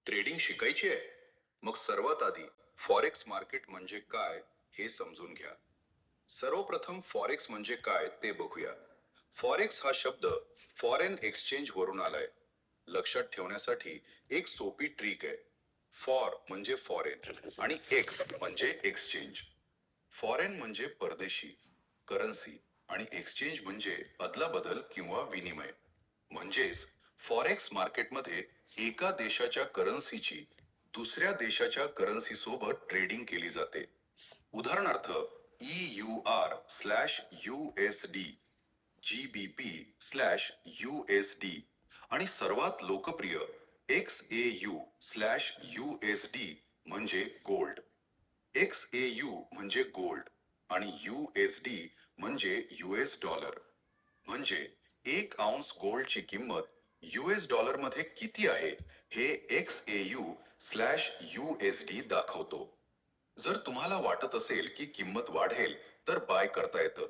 Trading शिकायची आहे? मग सर्वात आधी फॉरेक्स मार्केट म्हणजे काय हे समजून घ्या. सर्वप्रथम फॉरेक्स म्हणजे काय ते बघूया. फॉरेक्स हा शब्द फॉरेन एक्सचेंज वरून आलाय. लक्षात ठेवण्यासाठी एक सोपी ट्रिक आहे. फॉर म्हणजे फॉरेन आणि एक्स म्हणजे एक्सचेंज. फॉरेन म्हणजे परदेशी करन्सी आणि एक्सचेंज म्हणजे अदलाबदल किंवा विनिमय. म्हणजेच फॉरेक्स मार्केटमध्ये एका देशाच्या करन्सीची दुसऱ्या देशाच्या करन्सी सोबत ट्रेडिंग केली जाते. उदाहरणार्थ EUR/USD, GBP/USD आणि सर्वात लोकप्रिय XAU/USD म्हणजे गोल्ड. XAU म्हणजे गोल्ड आणि USD म्हणजे US डॉलर. म्हणजे एक औंस गोल्डची किंमत US डॉलर मध्ये किती आहे हे XAU/USD दाखवतो. जर तुम्हाला वाटत असेल की किंमत वाढेल तर बाय करता येतं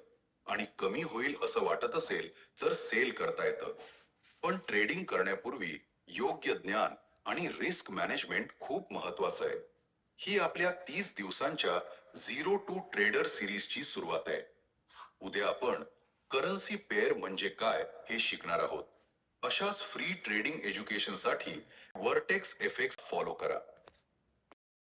आणि कमी होईल असं वाटत असेल तर सेल करता येतं. पण ट्रेडिंग करण्यापूर्वी योग्य ज्ञान आणि रिस्क मॅनेजमेंट खूप महत्वाचं आहे. ही आपल्या 30 दिवसांच्या झिरो टू ट्रेडर सिरीजची सुरुवात आहे. उद्या आपण करन्सी पेअर म्हणजे काय हे शिकणार आहोत. अशाच फ्री ट्रेडिंग एज्युकेशनसाठी वर्टेक्स FX फॉलो करा.